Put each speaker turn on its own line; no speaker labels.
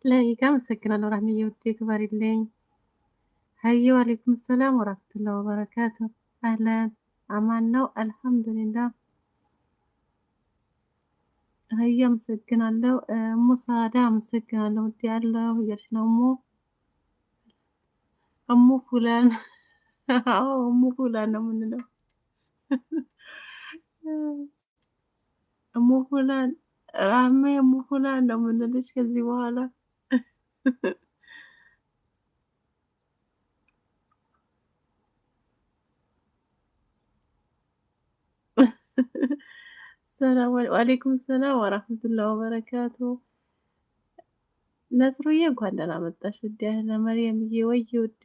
ላይክ አመሰግናለሁ ራህምዬ ውዴ ክበሪልኝ። ሀይ ወአለይኩም ሰላም ወራህመቱላሂ ወበረካቱ። አህለን አማን ነው አልሐምዱሊላህ። ሀይ አመሰግናለሁ። እሙ ሳዳ አመሰግናለሁ ውዴ ያለው እያልሽ ነው እሙ ፉላን አዎ እሙ ፉላን ነው የምንለው። እሙ ፉላን ራህሜ እሙ ፉላን ነው የምንልሽ ከዚህ በኋላ። ሰላም ወአለይኩም ሰላም ወራህመቱላሂ ወበረካቱ። ነስሩዬ እንኳን ደህና መጣሽ ውዴ። አህለ መርየምዬ ወይ ውዴ